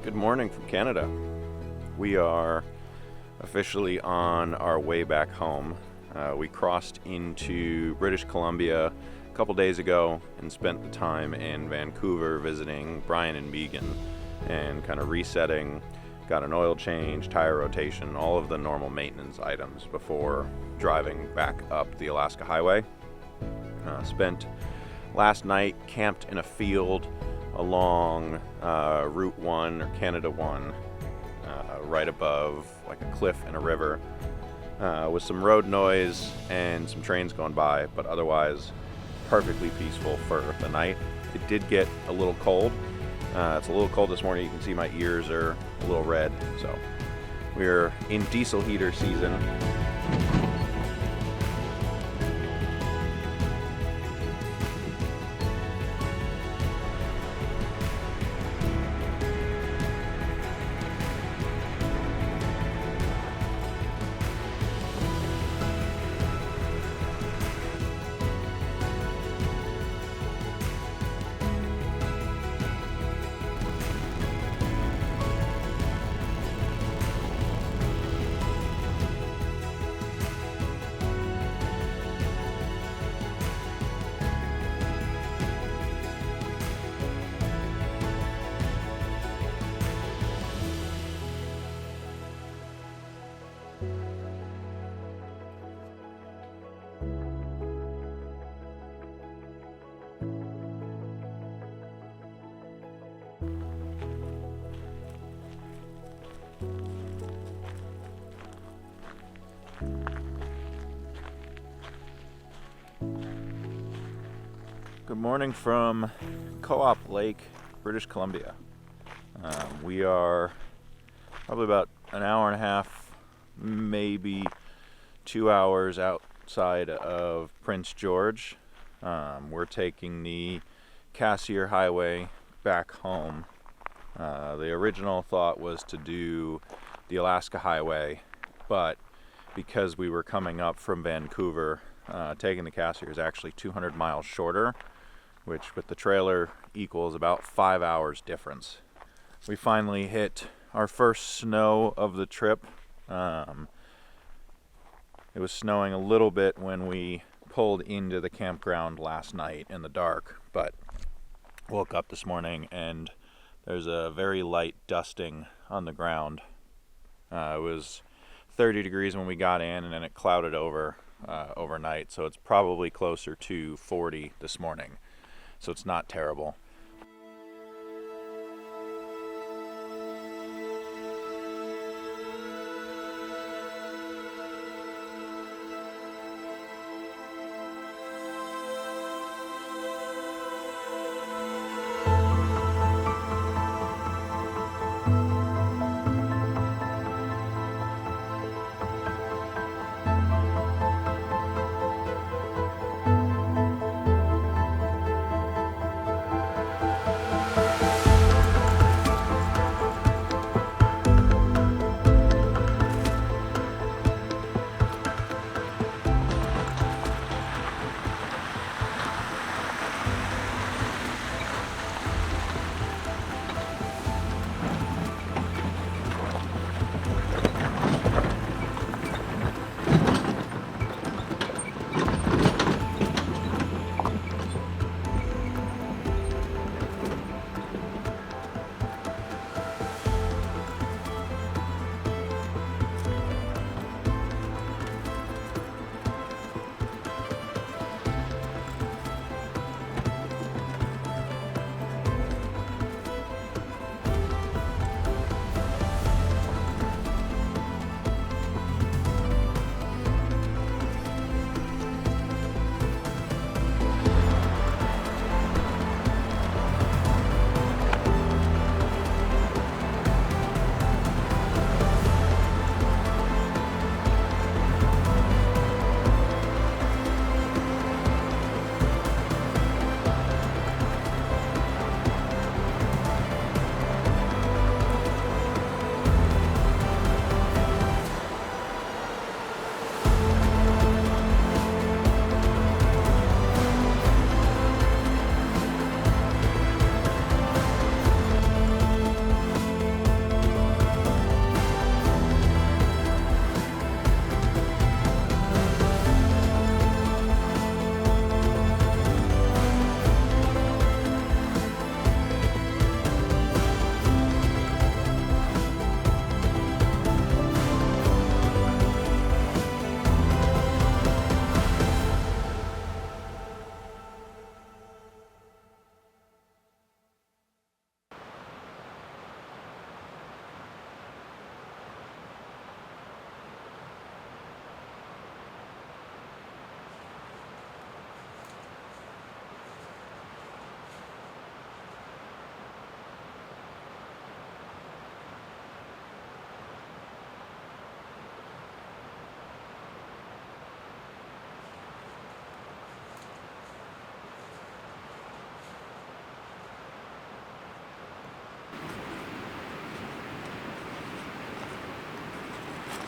Good morning from Canada. We are officially on our way back home. We crossed into British Columbia a couple days ago and spent the time in Vancouver visiting Brian and Megan and kind of resetting, got an oil change, tire rotation, all of the normal maintenance items before driving back up the Alaska Highway. Spent last night camped in a field along Route 1 or Canada 1, right above like a cliff and a river, with some road noise and some trains going by, but otherwise perfectly peaceful for the night. It did get a little cold. It's a little cold this morning. You can see my ears are a little red, so we're in diesel heater season. Good morning from Co-op Lake, British Columbia. We are probably about an hour and a half, maybe 2 hours outside of Prince George. We're taking the Cassiar Highway back home. The original thought was to do the Alaska Highway, but because we were coming up from Vancouver, taking the Cassiar is actually 200 miles shorter, which with the trailer equals about 5 hours difference. We finally hit our first snow of the trip. It was snowing a little bit when we pulled into the campground last night in the dark, but woke up this morning and there's a very light dusting on the ground. It was 30 degrees when we got in, and then it clouded over overnight, so it's probably closer to 40 this morning. So it's not terrible.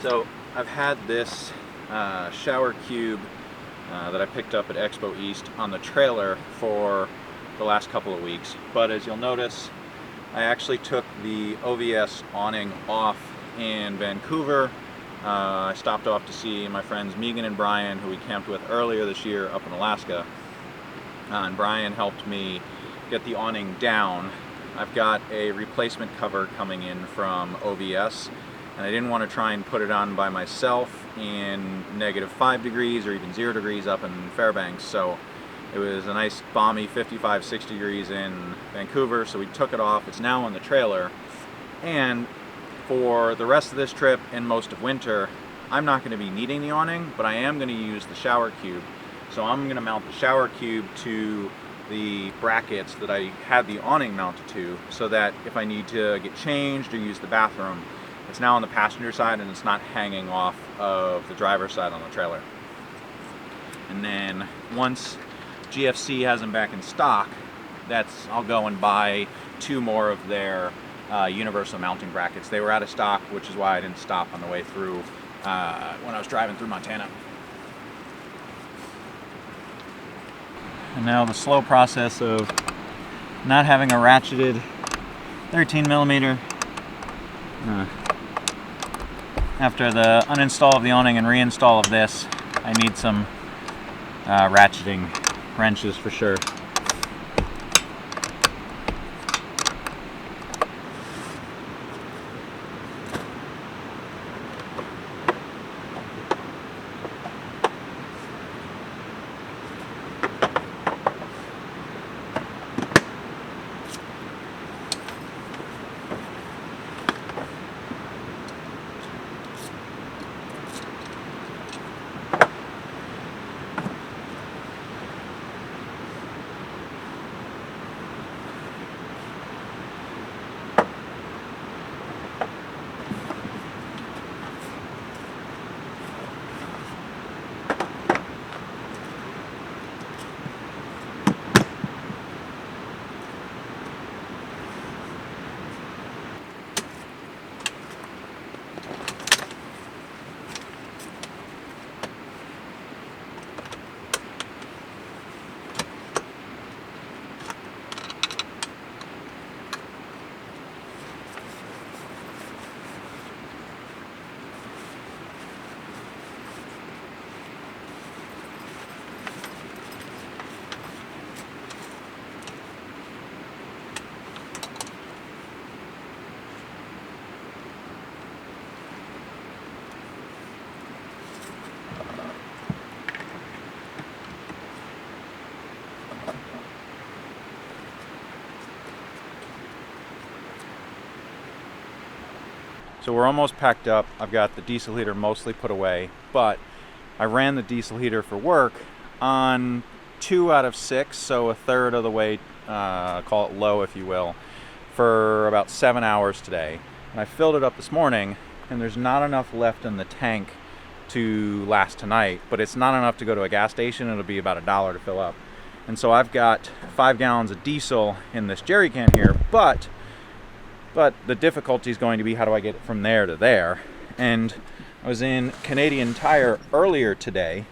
So I've had this shower cube that I picked up at Expo East on the trailer for the last couple of weeks, but as you'll notice, I actually took the OVS awning off in Vancouver. I stopped off to see my friends Megan and Brian, who we camped with earlier this year up in Alaska, and Brian helped me get the awning down. I've got a replacement cover coming in from OVS, and I didn't want to try and put it on by myself in -5 degrees or even 0 degrees up in Fairbanks. So it was a nice balmy 55, 60 degrees in Vancouver, so we took it off. It's now on the trailer, and for the rest of this trip and most of winter, I'm not going to be needing the awning, but I am going to use the shower cube. So I'm going to mount the shower cube to the brackets that I had the awning mounted to, so that if I need to get changed or use the bathroom, it's now on the passenger side and it's not hanging off of the driver's side on the trailer. And then once GFC has them back in stock, I'll go and buy 2 more of their universal mounting brackets. They were out of stock, which is why I didn't stop on the way through when I was driving through Montana. And now the slow process of not having a ratcheted 13mm. After the uninstall of the awning and reinstall of this, I need some ratcheting wrenches for sure. So we're almost packed up. I've got the diesel heater mostly put away, but I ran the diesel heater for work on 2 out of 6, so a third of the way, call it low if you will, for about 7 hours today. And I filled it up this morning, and there's not enough left in the tank to last tonight, but it's not enough to go to a gas station. It'll be about $1 to fill up. And so I've got 5 gallons of diesel in this jerry can here, but the difficulty is going to be, how do I get it from there to there? And I was in Canadian Tire earlier today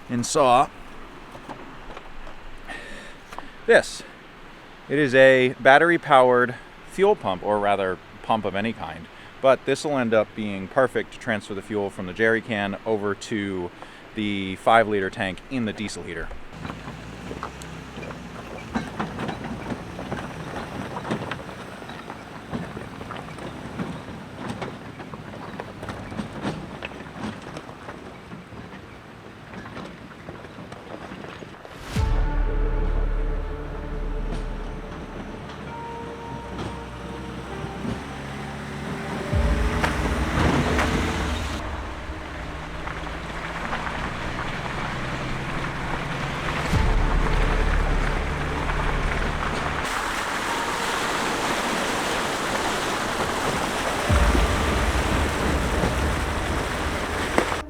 and saw this. It is a battery-powered fuel pump, or rather pump of any kind, but this will end up being perfect to transfer the fuel from the jerry can over to the 5-liter tank in the diesel heater.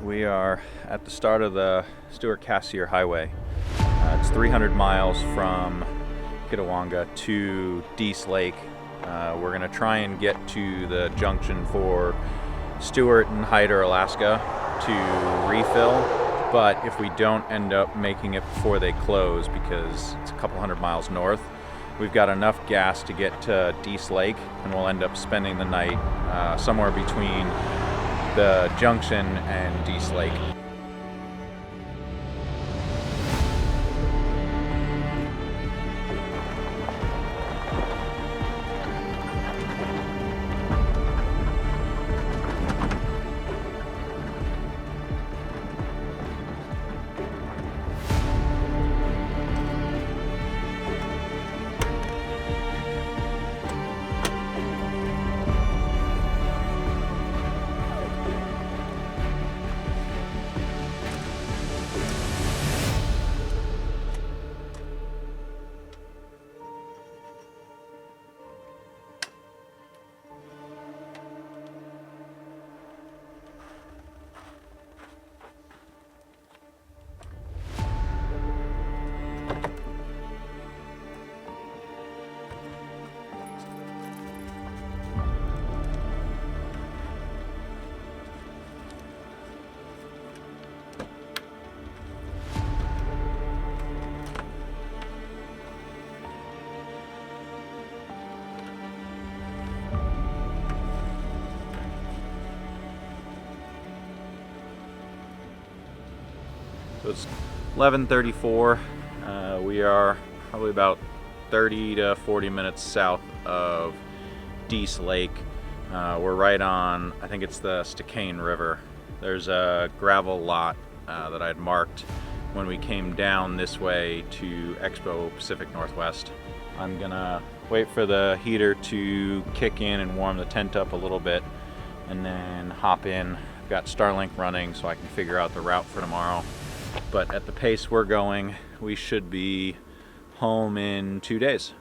We are at the start of the Stewart Cassiar Highway. It's 300 miles from Kitawanga to Dease Lake. We're going to try and get to the junction for Stewart and Hyder, Alaska to refill, but if we don't end up making it before they close, because it's a couple hundred miles north, we've got enough gas to get to Dease Lake, and we'll end up spending the night somewhere between the junction and Dease Lake. So it's 11:34. We are probably about 30 to 40 minutes south of Dease Lake. We're right on, I think it's the Stewart River. There's a gravel lot that I'd marked when we came down this way to Expo Pacific Northwest. I'm gonna wait for the heater to kick in and warm the tent up a little bit, and then hop in. I've got Starlink running so I can figure out the route for tomorrow. But at the pace we're going, we should be home in 2 days.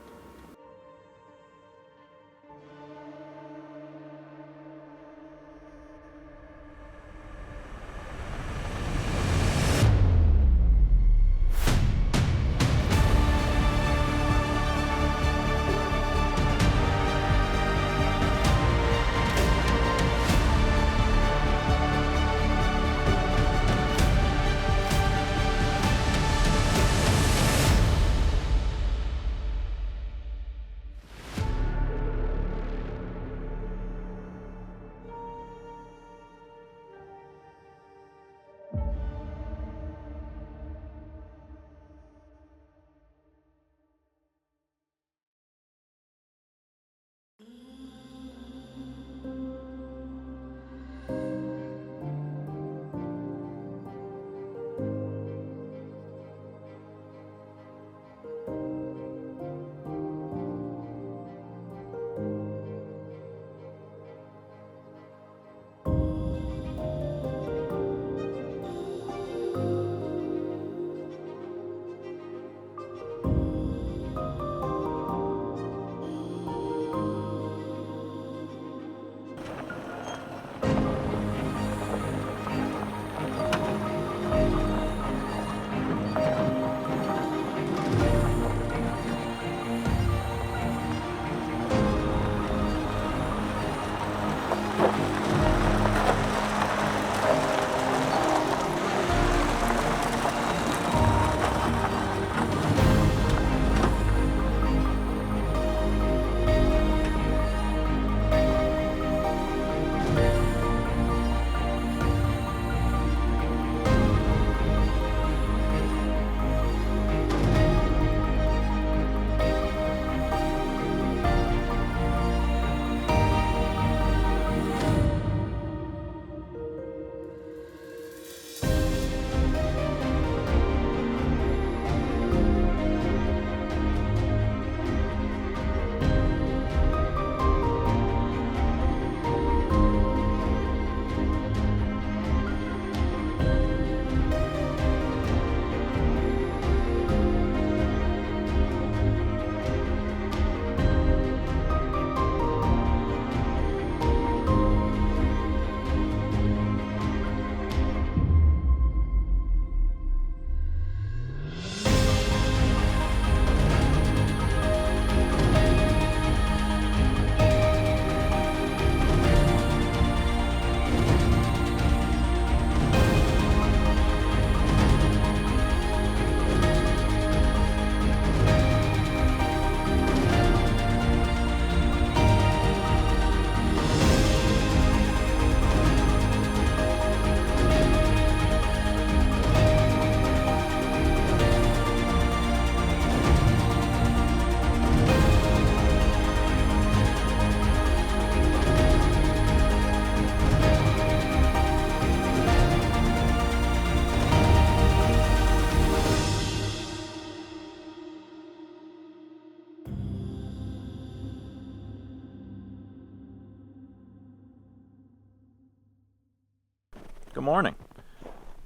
Good morning.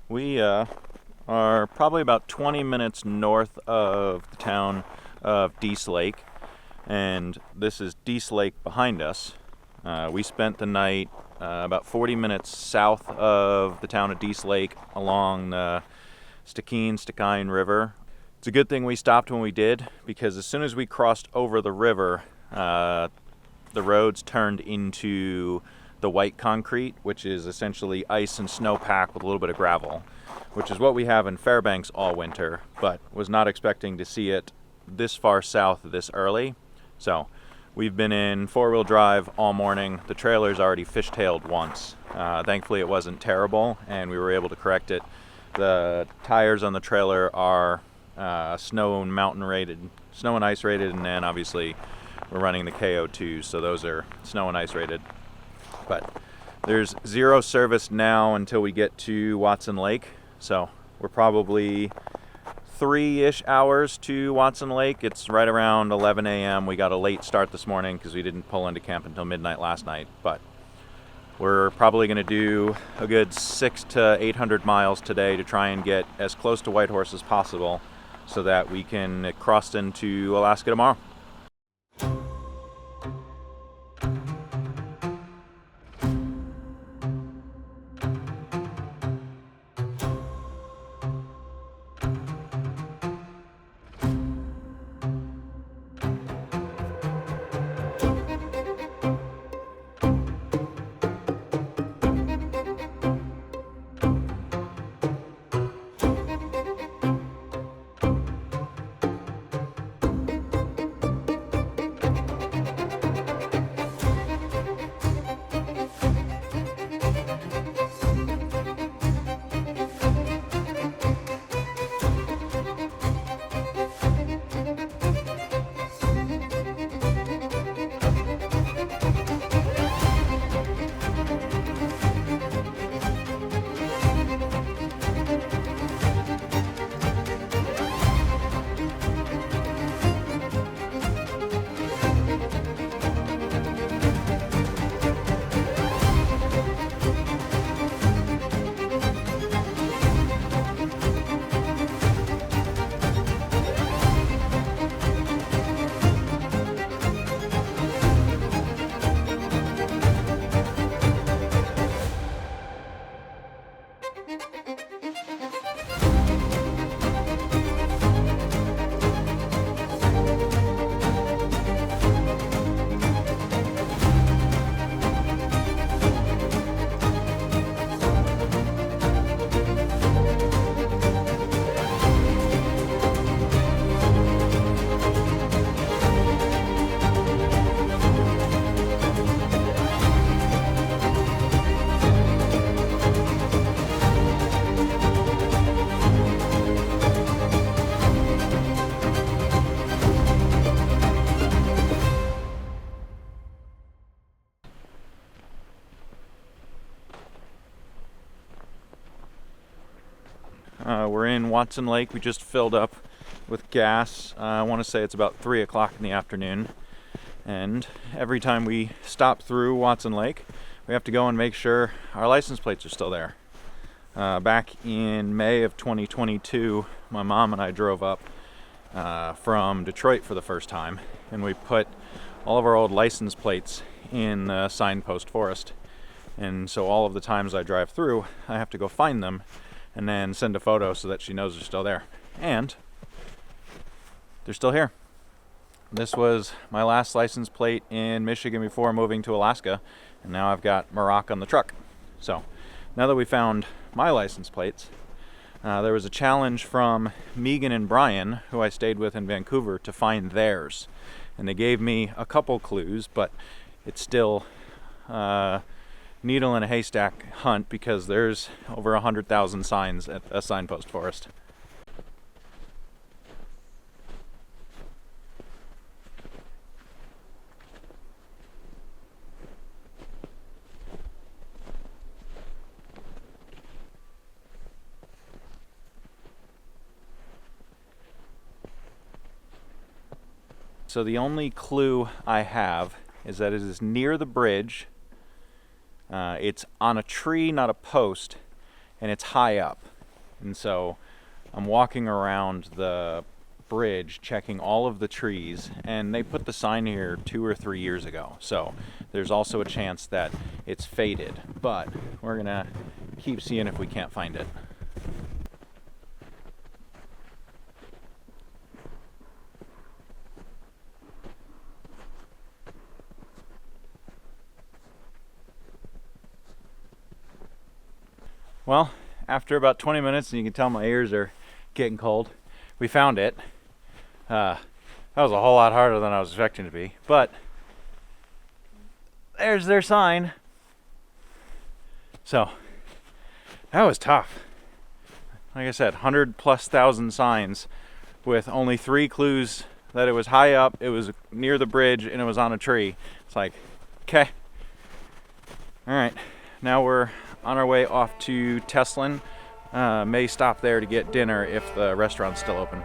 We are probably about 20 minutes north of the town of Dease Lake, and this is Dease Lake behind us. We spent the night about 40 minutes south of the town of Dease Lake along the Stikine River. It's a good thing we stopped when we did, because as soon as we crossed over the river, the roads turned into the white concrete, which is essentially ice and snowpack with a little bit of gravel, which is what we have in Fairbanks all winter, but was not expecting to see it this far south this early. So we've been in four-wheel drive all morning. The trailer's already fishtailed once. Thankfully it wasn't terrible and we were able to correct it. The tires on the trailer are snow and ice rated, and then obviously we're running the KO2, so those are snow and ice rated. But there's zero service now until we get to Watson Lake, so we're probably 3-ish hours to Watson Lake. It's right around 11 a.m. We got a late start this morning because we didn't pull into camp until midnight last night, but we're probably going to do a good 600 to 800 miles today to try and get as close to Whitehorse as possible so that we can cross into Alaska tomorrow. We're in Watson Lake. We just filled up with gas. I want to say it's about 3 o'clock in the afternoon. And every time we stop through Watson Lake, we have to go and make sure our license plates are still there. Back in May of 2022, my mom and I drove up from Detroit for the first time, and we put all of our old license plates in the signpost forest. And so all of the times I drive through, I have to go find them and then send a photo so that she knows they're still there. And they're still here. This was my last license plate in Michigan before moving to Alaska, and now I've got Maroc on the truck. So now that we found my license plates, there was a challenge from Megan and Brian, who I stayed with in Vancouver, to find theirs. And they gave me a couple clues, but it's still needle in a haystack hunt because there's over 100,000 signs at a signpost forest. So the only clue I have is that it is near the bridge. It's on a tree, not a post, and it's high up. And so I'm walking around the bridge checking all of the trees, and they put the sign here 2 or 3 years ago, so there's also a chance that it's faded, but we're gonna keep seeing if we can't find it. Well, after about 20 minutes, and you can tell my ears are getting cold, we found it. That was a whole lot harder than I was expecting it to be, but there's their sign. So that was tough. Like I said, 100,000+ signs with only 3 clues that it was high up, it was near the bridge, and it was on a tree. It's like, okay, all right, now we're on our way off to Teslin. May stop there to get dinner if the restaurant's still open.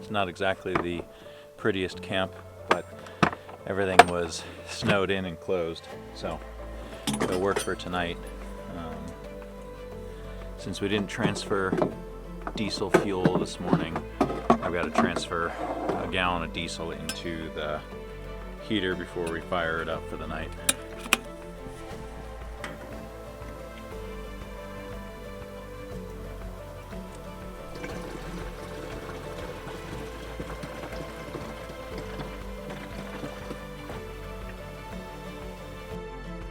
Not exactly the prettiest camp, but everything was snowed in and closed, so it'll work for tonight. Since we didn't transfer diesel fuel this morning, I've got to transfer a gallon of diesel into the heater before we fire it up for the night.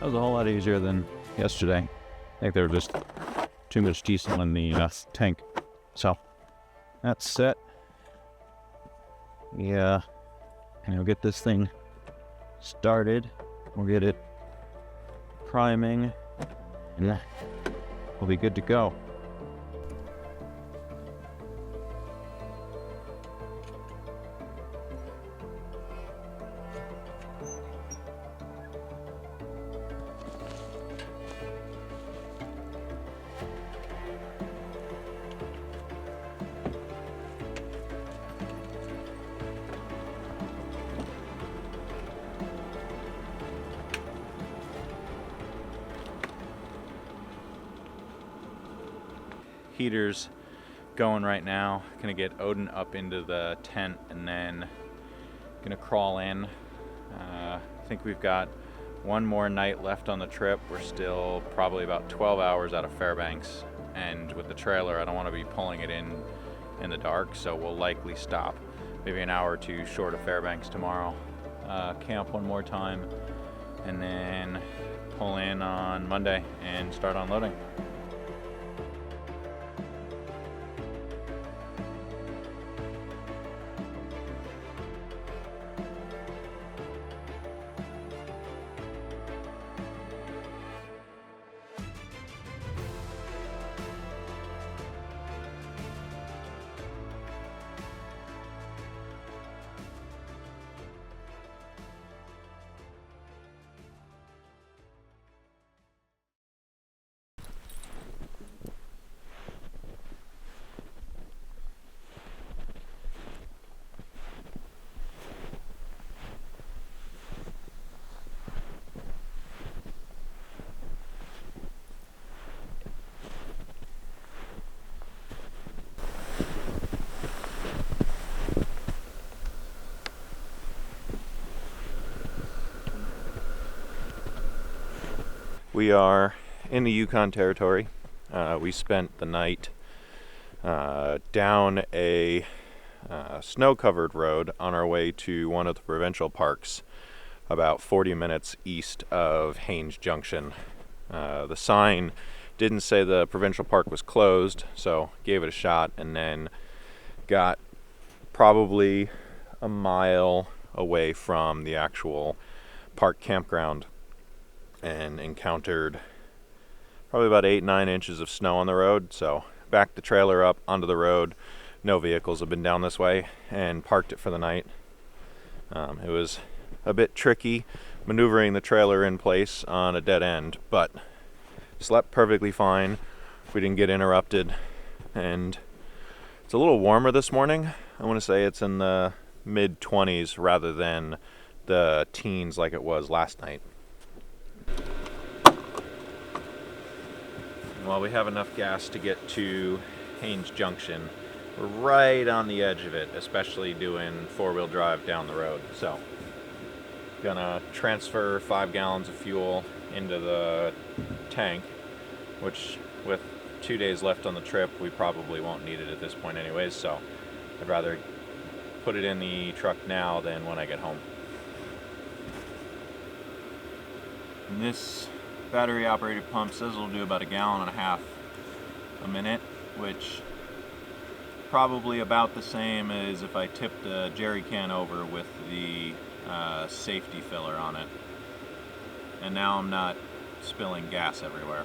That was a whole lot easier than yesterday. I think there was just too much diesel in the tank. So that's set. Yeah, and we'll get this thing started. We'll get it priming, and we'll be good to go. Heaters going right now. Gonna get Odin up into the tent and then gonna crawl in. I think we've got one more night left on the trip. We're still probably about 12 hours out of Fairbanks, and with the trailer I don't want to be pulling it in the dark, so we'll likely stop maybe an hour or two short of Fairbanks tomorrow. Camp one more time and then pull in on Monday and start unloading. We are in the Yukon Territory. We spent the night down a snow-covered road on our way to one of the provincial parks about 40 minutes east of Haines Junction. The sign didn't say the provincial park was closed, so gave it a shot, and then got probably a mile away from the actual park campground and encountered probably about 8-9 inches of snow on the road. So backed the trailer up onto the road. No vehicles have been down this way, and parked it for the night. It was a bit tricky maneuvering the trailer in place on a dead end, but slept perfectly fine. We didn't get interrupted, and it's a little warmer this morning. I want to say it's in the mid-20s rather than the teens like it was last night. While we have enough gas to get to Haines Junction, we're right on the edge of it, especially doing four-wheel drive down the road. So, gonna transfer 5 gallons of fuel into the tank, which with 2 days left on the trip, we probably won't need it at this point anyways, so I'd rather put it in the truck now than when I get home. And this battery operated pump says it'll do about 1.5 gallons a minute, which probably about the same as if I tipped a jerry can over with the safety filler on it. And now I'm not spilling gas everywhere.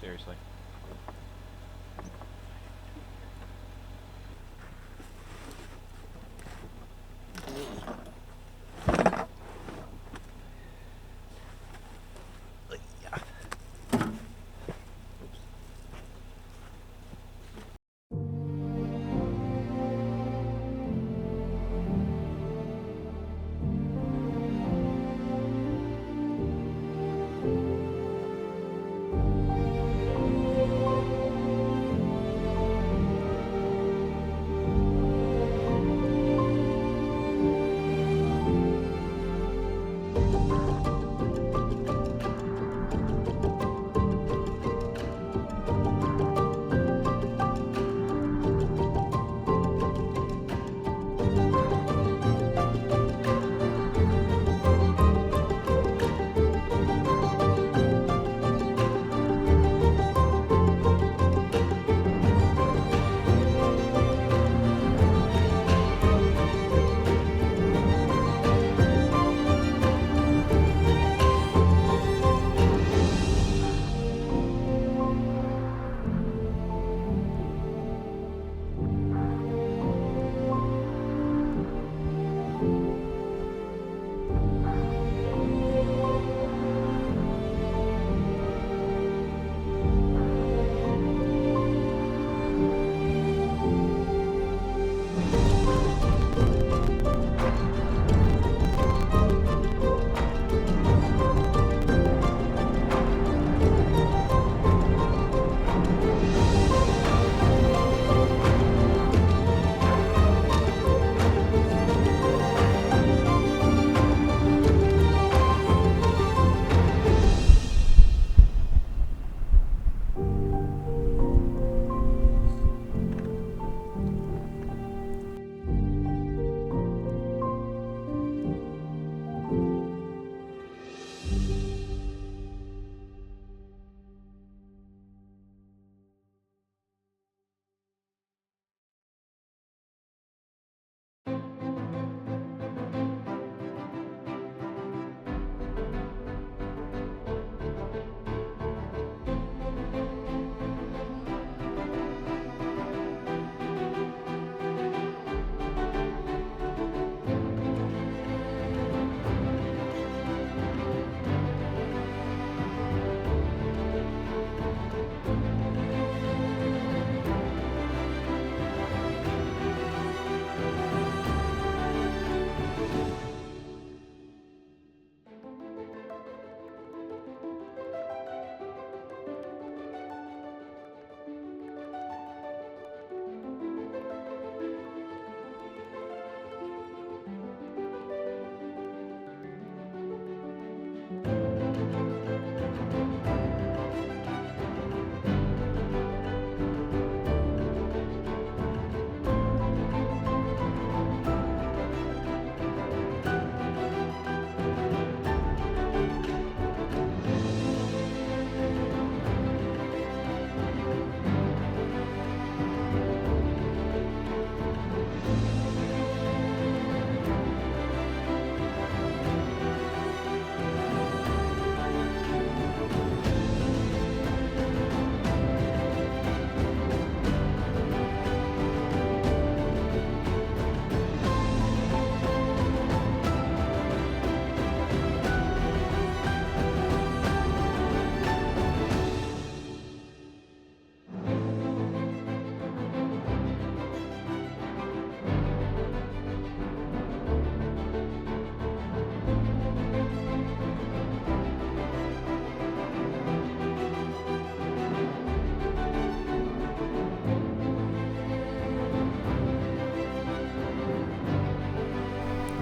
Seriously.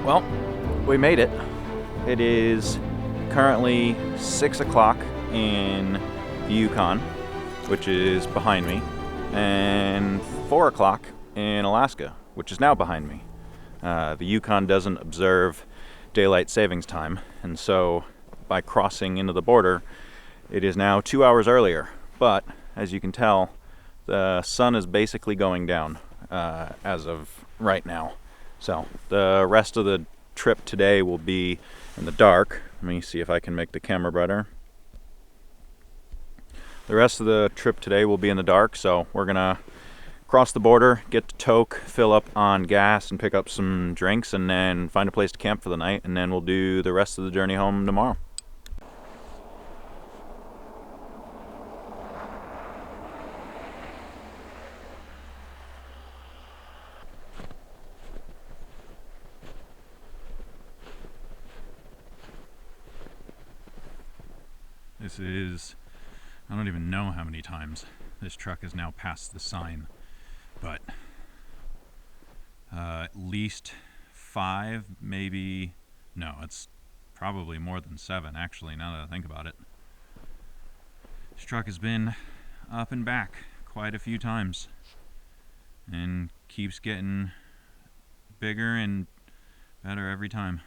Well, we made it. It is currently 6 o'clock in the Yukon, which is behind me, and 4 o'clock in Alaska, which is now behind me. The Yukon doesn't observe daylight savings time, and so by crossing into the border, it is now 2 hours earlier. But as you can tell, the sun is basically going down as of right now. So the rest of the trip today will be in the dark. Let me see if I can make the camera brighter. The rest of the trip today will be in the dark, so we're gonna cross the border, get to Tok, fill up on gas and pick up some drinks, and then find a place to camp for the night, and then we'll do the rest of the journey home tomorrow. This is, I don't even know how many times this truck has now passed the sign, but at least 5, maybe, no, it's probably more than 7 actually, now that I think about it. This truck has been up and back quite a few times and keeps getting bigger and better every time.